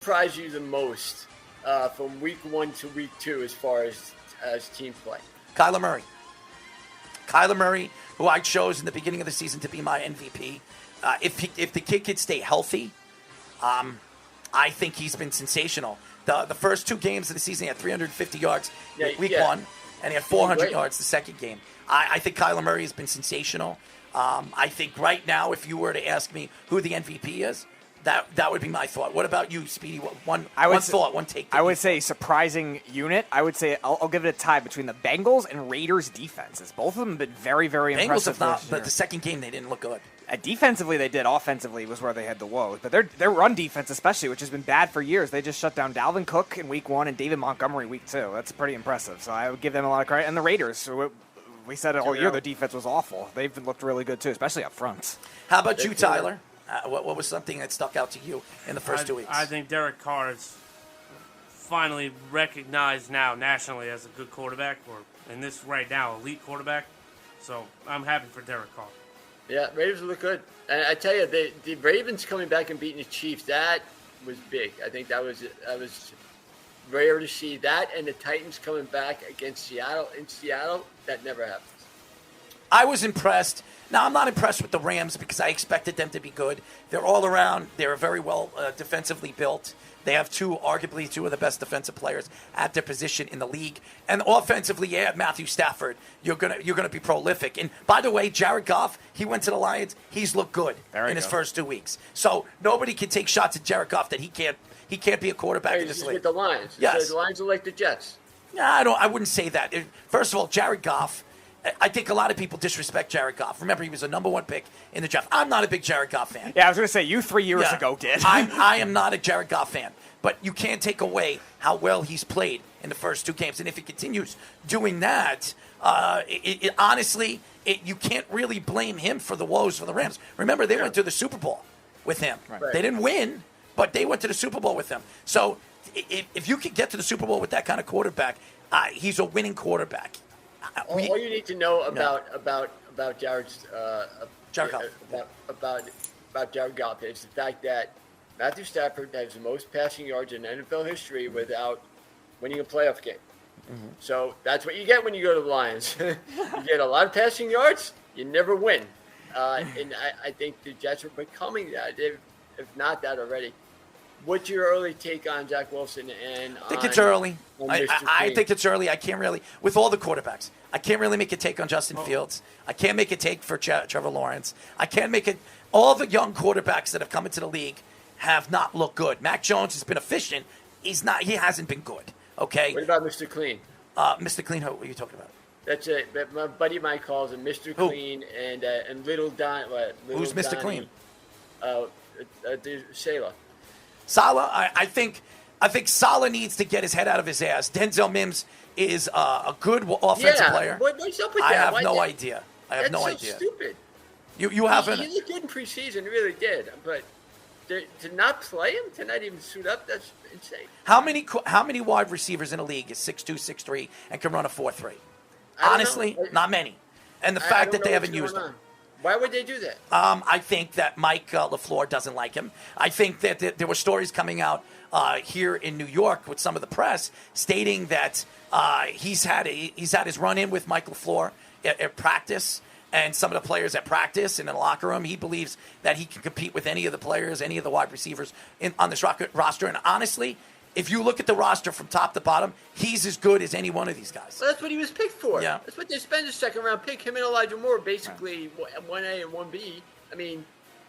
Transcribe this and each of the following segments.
surprised you the most from week 1 to week 2 as far as team play? Kyler Murray. Kyler Murray, who I chose in the beginning of the season to be my MVP. If the kid could stay healthy, I think he's been sensational. The first 2 games of the season, he had 350 yards week 1, and he had 400 yards the second game. I think Kyler Murray has been sensational. I think right now, if you were to ask me who the MVP is, that would be my thought. What about you, Speedy? One take. I would say surprising unit. I would say I'll give it a tie between the Bengals and Raiders defenses. Both of them have been very, very impressive. Bengals have not, but the second game they didn't look good. Defensively, they did. Offensively was where they had the woes. But their run defense, especially, which has been bad for years, they just shut down Dalvin Cook in week 1 and David Montgomery week 2. That's pretty impressive. So I would give them a lot of credit. And the Raiders, we said it all year, their defense was awful. They've looked really good too, especially up front. How about you, Tyler? What was something that stuck out to you in the first 2 weeks? I think Derek Carr is finally recognized now nationally as a good quarterback, or in this right now, elite quarterback. So I'm happy for Derek Carr. Yeah, Raiders look good. And I tell you, the Ravens coming back and beating the Chiefs, that was big. I think that was rare to see that, and the Titans coming back against Seattle. In Seattle, that never happens. I was impressed. Now, I'm not impressed with the Rams because I expected them to be good. They're all around. They're very well defensively built. They have arguably two of the best defensive players at their position in the league. And offensively, yeah, Matthew Stafford, you're gonna be prolific. And by the way, Jared Goff, he went to the Lions. He's looked good in his first 2 weeks. So nobody can take shots at Jared Goff that he can't be a quarterback in this league. With the Lions, yes, the Lions are like the Jets. No, I wouldn't say that. First of all, Jared Goff. I think a lot of people disrespect Jared Goff. Remember, he was a number 1 pick in the draft. I'm not a big Jared Goff fan. Yeah, I was going to say, you 3 years ago did. I am not a Jared Goff fan. But you can't take away how well he's played in the first 2 games. And if he continues doing that, honestly, you can't really blame him for the woes for the Rams. Remember, they went to the Super Bowl with him. Right. They didn't win, but they went to the Super Bowl with him. So if you can get to the Super Bowl with that kind of quarterback, he's a winning quarterback. All you need to know about Jared Goff about Jared Goff is the fact that Matthew Stafford has the most passing yards in NFL history without winning a playoff game. Mm-hmm. So that's what you get when you go to the Lions. You get a lot of passing yards, you never win. And I think the Jets are becoming that, if not that already. What's your early take on Zach Wilson? I think it's early. I think it's early. I can't really, with all the quarterbacks, I can't really make a take on Justin Fields. I can't make a take for Trevor Lawrence. I can't make it. All the young quarterbacks that have come into the league have not looked good. Mac Jones has been efficient. He hasn't been good. Okay. What about Mr. Clean? Mr. Clean, who are you talking about? That's it. My buddy Mike calls him Mr. Clean and Little Don. Who's Mr. Clean? Salah. Salah, I think Salah needs to get his head out of his ass. Denzel Mims is a good offensive player. What's up with I that? have no idea. That's so stupid. You haven't. He looked good in preseason, really did. But to not play him, to not even suit up, that's insane. How many wide receivers in a league is 6'2", 6'3", and can run a 4.3? Honestly, not many. And the fact that they haven't used them. Why would they do that? I think that Mike LaFleur doesn't like him. I think that there were stories coming out here in New York with some of the press stating that he's had his run-in with Mike LaFleur at practice, and some of the players at practice and in the locker room. He believes that he can compete with any of the players, any of the wide receivers on this roster. And honestly, if you look at the roster from top to bottom, he's as good as any one of these guys. Well, that's what he was picked for. Yeah. That's what they spent a second-round pick. Him and Elijah Moore, basically 1A and 1B. I mean,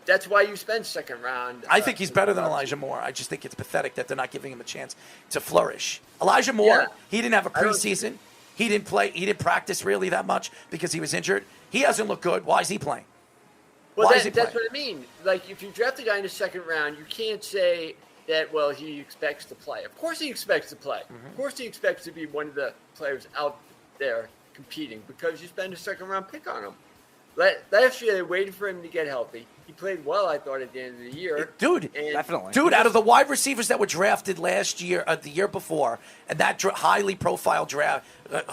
that's why you spend second round. I think he's better than Elijah Moore. I just think it's pathetic that they're not giving him a chance to flourish. Elijah Moore, he didn't have a preseason. He didn't play. He didn't practice really that much because he was injured. He hasn't looked good. Why is he playing? Well, that's what I mean. Like, if you draft a guy in the second round, you can't say that, well, he expects to play. Of course he expects to play. Mm-hmm. Of course he expects to be one of the players out there competing because you spend a second-round pick on him. Last year they waited for him to get healthy. He played well, I thought, at the end of the year. Definitely. Dude, out of the wide receivers that were drafted last year, the year before, and that highly profile draft,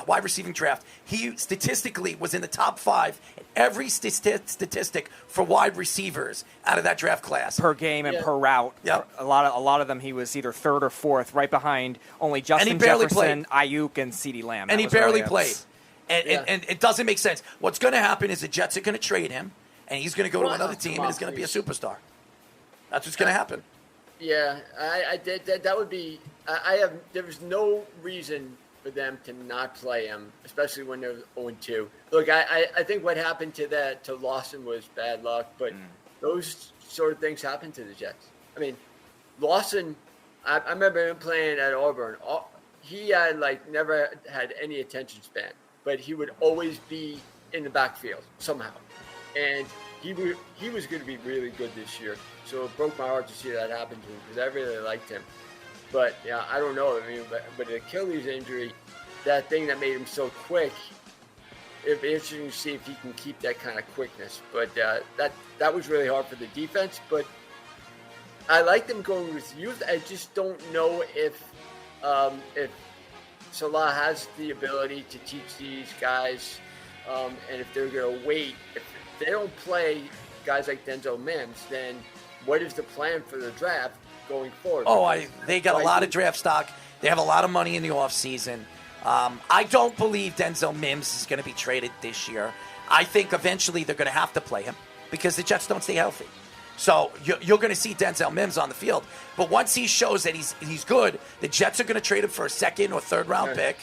wide receiving draft, he statistically was in the top 5 in every statistic for wide receivers out of that draft class. Per game and per route. Yep. A lot of them he was either 3rd or 4th, right behind only Justin Jefferson, Ayuk, and CeeDee Lamb. And he barely played. And it doesn't make sense. What's going to happen is the Jets are going to trade him, and he's going to go to another team, and he's going to be a superstar. That's what's going to happen. Yeah, I did. That would be. There was no reason for them to not play him, especially when they're 0-2. Look, I think what happened to Lawson was bad luck, but those sort of things happen to the Jets. I mean, Lawson. I remember him playing at Auburn. He had never had any attention span, but he would always be in the backfield somehow. And he was going to be really good this year. So it broke my heart to see that happen to him because I really liked him. But, yeah, I don't know. I mean, but an Achilles injury, that thing that made him so quick, it'd be interesting to see if he can keep that kind of quickness. But that was really hard for the defense. But I like them going with youth. I just don't know if Salah has the ability to teach these guys, and if they're going to wait. If they don't play guys like Denzel Mims, then what is the plan for the draft going forward? They got a lot of draft stock. They have a lot of money in the offseason. I don't believe Denzel Mims is going to be traded this year. I think eventually they're going to have to play him because the Jets don't stay healthy. So you're going to see Denzel Mims on the field. But once he shows that he's good, the Jets are going to trade him for a 2nd or 3rd round pick.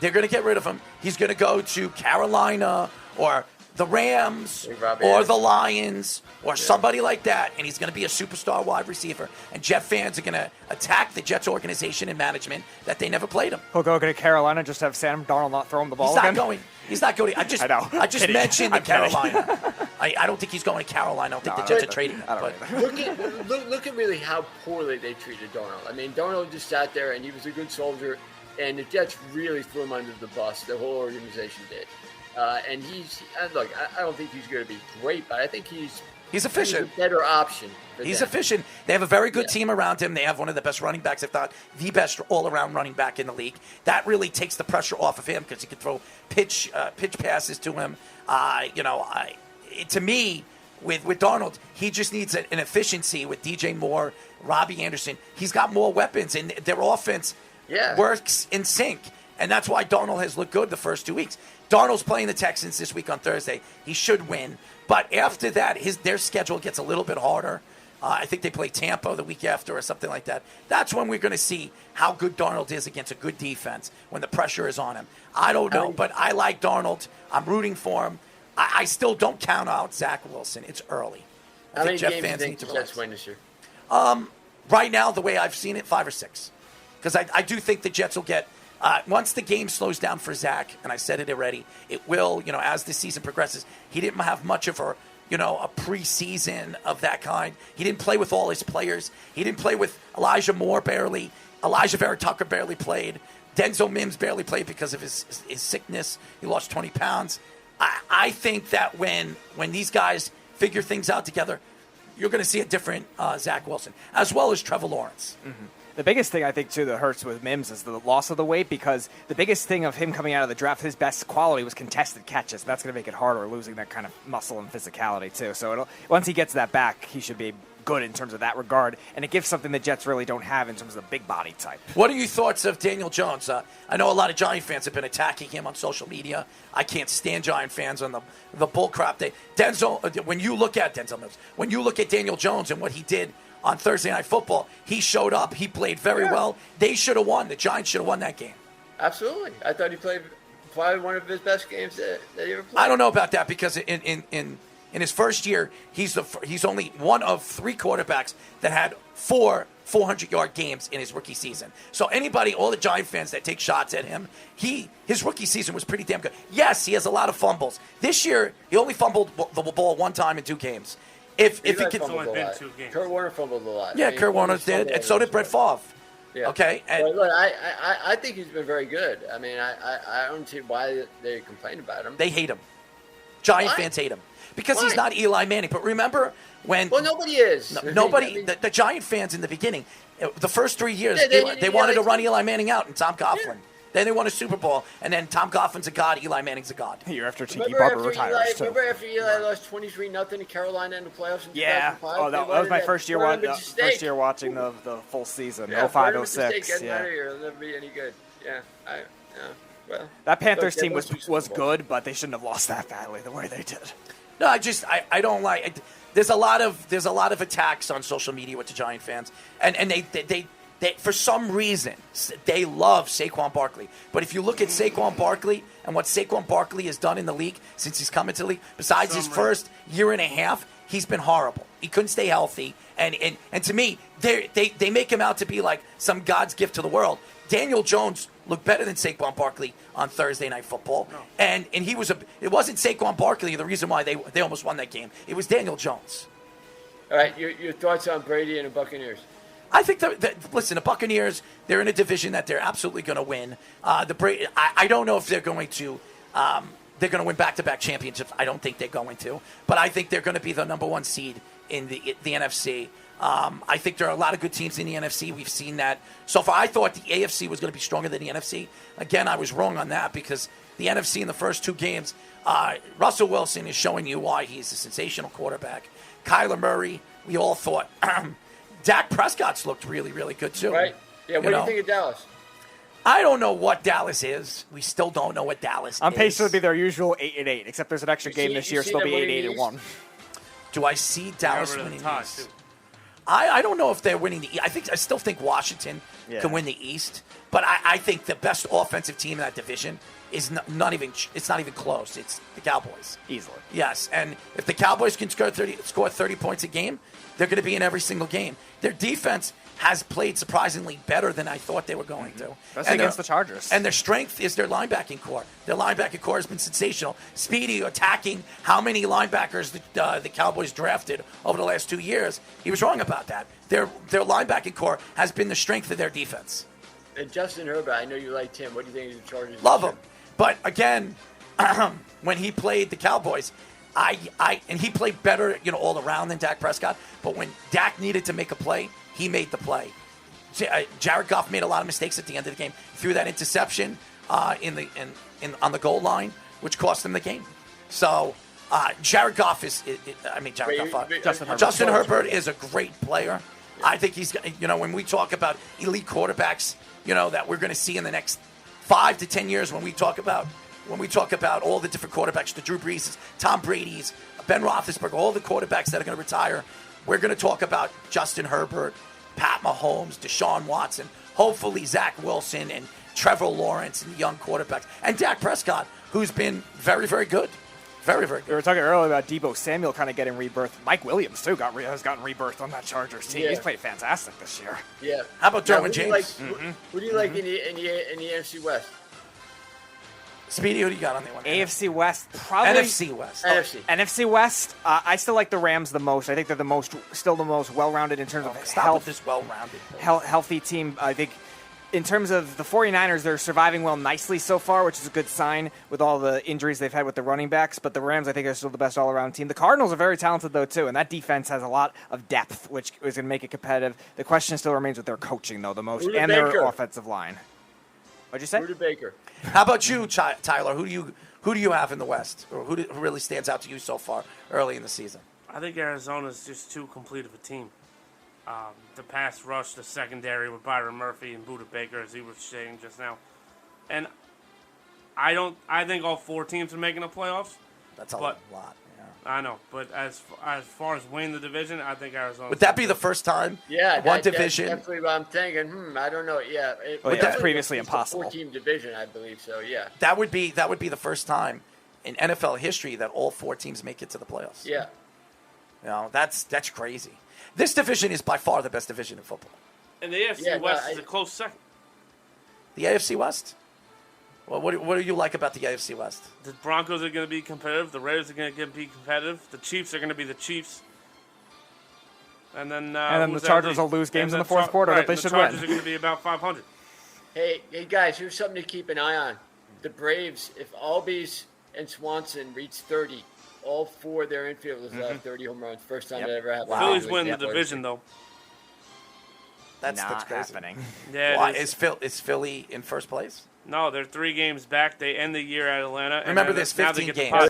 They're going to get rid of him. He's going to go to Carolina or the Rams or the Lions or somebody like that, and he's going to be a superstar wide receiver. And Jet fans are going to attack the Jets organization and management that they never played him. He'll go to Carolina, just have Sam Darnold not throw him the ball He's not going. I just mentioned Carolina. I don't think he's going to Carolina. I don't think the Jets are trading him. Look at really how poorly they treated Darnold. I mean, Darnold just sat there, and he was a good soldier, and the Jets really threw him under the bus. The whole organization did. And I don't think he's going to be great, but I think he's efficient. He's a better option. He's efficient. They have a very good team around him. They have one of the best running backs, if not the best all-around running back in the league. That really takes the pressure off of him because he can throw pitch passes to him. To me, with Darnold, he just needs an efficiency with DJ Moore, Robbie Anderson. He's got more weapons, and their offense works in sync. And that's why Darnold has looked good the first 2 weeks. Darnold's playing the Texans this week on Thursday. He should win. But after that, their schedule gets a little bit harder. I think they play Tampa the week after or something like that. That's when we're going to see how good Darnold is against a good defense when the pressure is on him. I don't know, but I like Darnold. I'm rooting for him. I still don't count out Zach Wilson. It's early. How many games do you think the Jets win this year? Right now, the way I've seen it, 5 or 6. Because I do think the Jets will get... once the game slows down for Zach, and I said it already, it will, as the season progresses. He didn't have much of a preseason of that kind. He didn't play with all his players. He didn't play with Elijah Moore barely. Elijah Vera Tucker barely played. Denzel Mims barely played because of his sickness. He lost 20 pounds. I think that when these guys figure things out together, you're going to see a different Zach Wilson, as well as Trevor Lawrence. Mm-hmm. The biggest thing I think, too, that hurts with Mims is the loss of the weight, because the biggest thing of him coming out of the draft, his best quality was contested catches. That's going to make it harder, losing that kind of muscle and physicality, too. So once he gets that back, he should be good in terms of that regard, and it gives something the Jets really don't have in terms of the big body type. What are your thoughts of Daniel Jones? I know a lot of Giant fans have been attacking him on social media. I can't stand Giant fans on the bullcrap. When you look at Daniel Jones and what he did on Thursday Night Football, he showed up. He played very well. They should have won. The Giants should have won that game. Absolutely. I thought he played probably one of his best games that he ever played. I don't know about that because in his first year, he's only one of 3 quarterbacks that had 4 400-yard games in his rookie season. So all the Giant fans that take shots at him, his rookie season was pretty damn good. Yes, he has a lot of fumbles. This year, he only fumbled the ball 1 time in 2 games. If he could, Kurt Warner fumbled a lot. Yeah, Kurt Warner did, and so did Brett Favre. Yeah. Okay. But look, I think he's been very good. I mean, I don't see why they complain about him. They hate him. Giant fans hate him because he's not Eli Manning. But remember when? Well, nobody is. Nobody. The Giant fans in the beginning, the first 3 years, they wanted to run Eli Manning out and Tom Coughlin. Yeah. Then they won a Super Bowl, and then Tom Coughlin's a god, Eli Manning's a god. Year after Tiki Barber retires, too. Remember after Eli lost 23-0 to Carolina in the playoffs in 2005? Oh, that was my first year watching the full season, 05-06. Yeah, out of here. It'll never be any good. Yeah, well. That Panthers team was good, but they shouldn't have lost that badly the way they did. No, I don't like it. There's a lot of attacks on social media with the Giant fans, and they for some reason, they love Saquon Barkley. But if you look at Saquon Barkley and what Saquon Barkley has done in the league since he's come into the league, besides his first year and a half, he's been horrible. He couldn't stay healthy. And to me, they make him out to be like some God's gift to the world. Daniel Jones looked better than Saquon Barkley on Thursday Night Football. No. And it wasn't Saquon Barkley the reason why they almost won that game. It was Daniel Jones. All right, your thoughts on Brady and the Buccaneers? I think listen, the Buccaneers, they're in a division that they're absolutely going to win. I don't know if they're going to win back-to-back championships. I don't think they're going to, but I think they're going to be the number one seed in the NFC. I think there are a lot of good teams in the NFC. We've seen that so far. I thought the AFC was going to be stronger than the NFC. Again, I was wrong on that because the NFC in the first two games, Russell Wilson is showing you why he's a sensational quarterback. Kyler Murray, we all thought. Dak Prescott's looked really, really good, too. Right. Yeah, what do you think of Dallas? I don't know what Dallas is. We still don't know what Dallas is. On pace to be their usual 8-8, except there's an extra game this year, so they'll be 8-8-1. Do I see Dallas winning the East? I don't know if they're winning the East. I still think Washington can win the East, but I think the best offensive team in that division is not even close. It's the Cowboys. Easily. Yes, and if the Cowboys can score 30 points a game, they're going to be in every single game. Their defense has played surprisingly better than I thought they were going to. Especially against the Chargers. And their strength is their linebacking core. Their linebacking core has been sensational. Speedy attacking how many linebackers the Cowboys drafted over the last 2 years. He was wrong about that. Their linebacking core has been the strength of their defense. And Justin Herbert, I know you liked him. What do you think of the Chargers? Love him. But again, when he played the Cowboys, and he played better, all around than Dak Prescott. But when Dak needed to make a play, he made the play. Jared Goff made a lot of mistakes at the end of the game. Threw that interception on the goal line, which cost them the game. So Jared Goff Justin Herbert is a great player. I think he's, when we talk about elite quarterbacks, that we're going to see in the next 5 to 10 years, when we talk about all the different quarterbacks, the Drew Brees, Tom Brady's, Ben Roethlisberger, all the quarterbacks that are going to retire, we're going to talk about Justin Herbert, Pat Mahomes, Deshaun Watson, hopefully Zach Wilson and Trevor Lawrence and the young quarterbacks, and Dak Prescott, who's been very, very good. Very, very good. We were talking earlier about Deebo Samuel kind of getting rebirth. Mike Williams, too, has gotten rebirth on that Chargers team. Yeah. He's played fantastic this year. Yeah. How about Derwin James? Who do you like in the NFC West? Speedy, who do you got on that one? AFC West, probably. NFC West. NFC West, I still like the Rams the most. I think they're still the most well-rounded in terms of health. This well-rounded. Healthy team. I think in terms of the 49ers, they're surviving well nicely so far, which is a good sign with all the injuries they've had with the running backs. But the Rams, I think, are still the best all-around team. The Cardinals are very talented, though, too, and that defense has a lot of depth, which is going to make it competitive. The question still remains with their coaching, though, the most, and their offensive line. What'd you say? Rudy Baker. How about you, Tyler? Who do you have in the West, or who really stands out to you so far early in the season? I think Arizona's just too complete of a team. The pass rush, the secondary with Byron Murphy and Budda Baker, as he was saying just now, and I think all 4 teams are making the playoffs. That's a lot. Yeah. I know, but as far as winning the division, I think Arizona. Would that be the first time? Yeah, one division. That's definitely what I'm thinking. I don't know. Yeah, that's previously impossible. 4-team division, I believe. So yeah, that would be the first time in NFL history that all 4 teams make it to the playoffs. Yeah, that's crazy. This division is by far the best division in football. And the AFC West is a close second. The AFC West? Well, what do you like about the AFC West? The Broncos are going to be competitive. The Raiders are going to be competitive. The Chiefs are going to be the Chiefs. And then the Chargers will lose games in the fourth quarter that they should win. The Chargers are going to be about 500. Hey, guys, here's something to keep an eye on. The Braves, if Albies and Swanson reach 30, all 4 of their infielders have 30 home runs. First time that ever happened. Phillies win the division, though. That's crazy. happening. Yeah, Why, is Philly in first place? No, they're 3 games back. They end the year at Atlanta. Remember, there's 15 games.